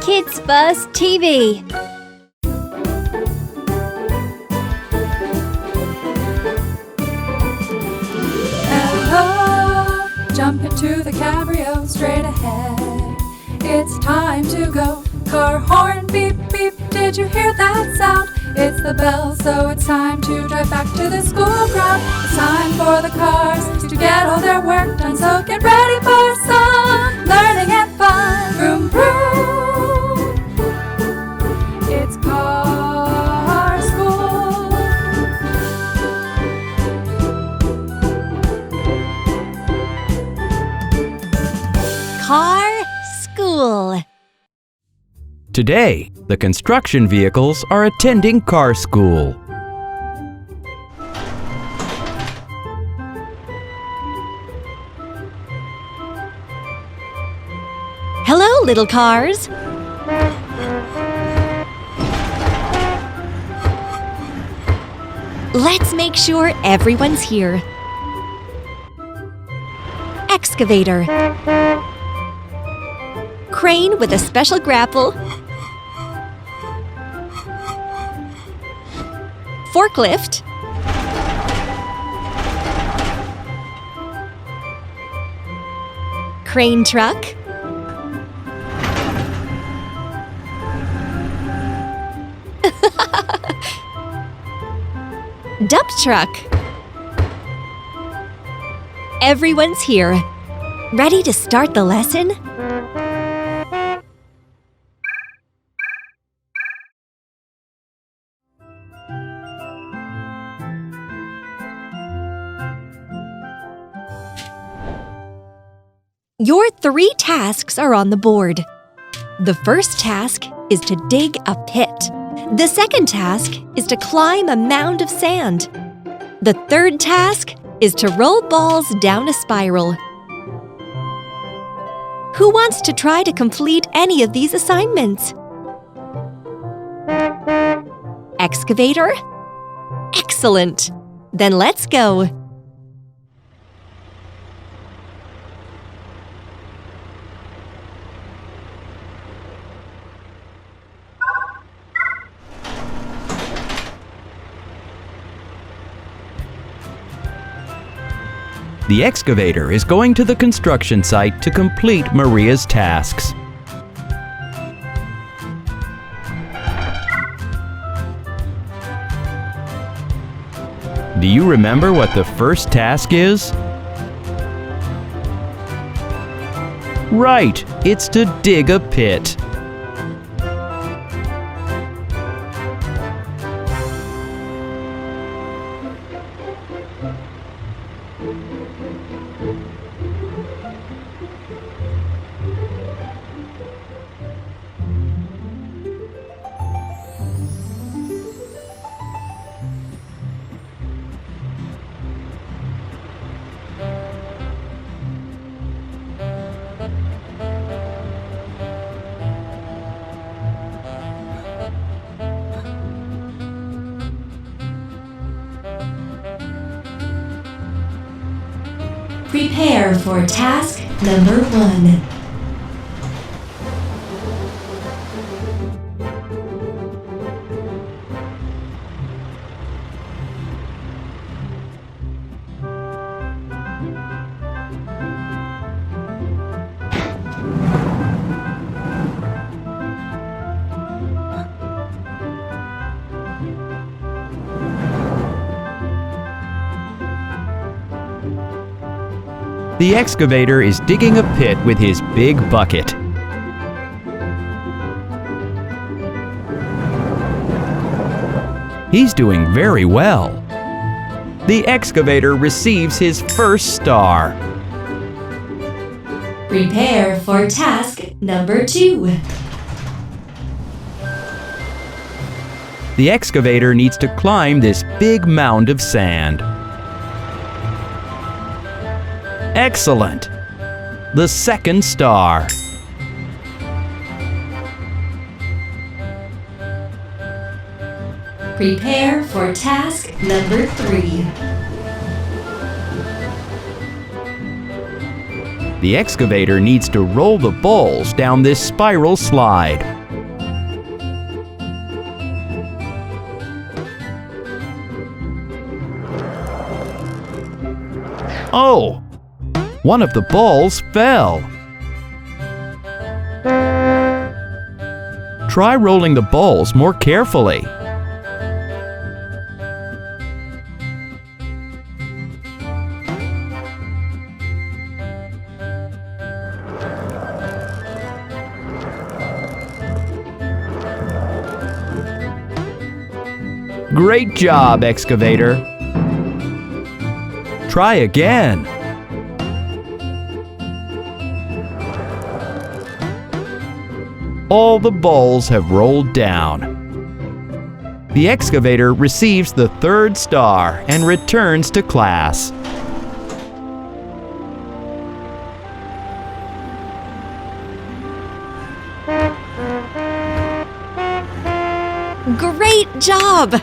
Kids Buzz TV. Hello, jump into the cabrio straight ahead. It's time to go. Car horn, beep, beep, did you hear that sound? It's the bell, so it's time to drive back to the school ground. It's time for the cars to get all their work done, so get ready for some learning and fun. Vroom, vroom, it's car school. Car School. Today, the construction vehicles are attending car school. Hello, little cars. Let's make sure everyone's here. Excavator. Crane with a special grapple. Forklift. Crane truck. Dump truck. Everyone's here. Ready to start the lesson? Your 3 tasks are on the board. The first task is to dig a pit. The second task is to climb a mound of sand. The third task is to roll balls down a spiral. Who wants to try to complete any of these assignments? Excavator? Excellent! Then let's go. The excavator is going to the construction site to complete Maria's tasks. Do you remember what the first task is? Right, it's to dig a pit. Prepare for task number 1. The excavator is digging a pit with his big bucket. He's doing very well. The excavator receives his first star. Prepare for task number 2. The excavator needs to climb this big mound of sand. Excellent! The second star. Prepare for task number 3. The excavator needs to roll the balls down this spiral slide. Oh! One of the balls fell. Try rolling the balls more carefully. Great job, excavator. Try again. All the balls have rolled down. The excavator receives the third star and returns to class. Great job!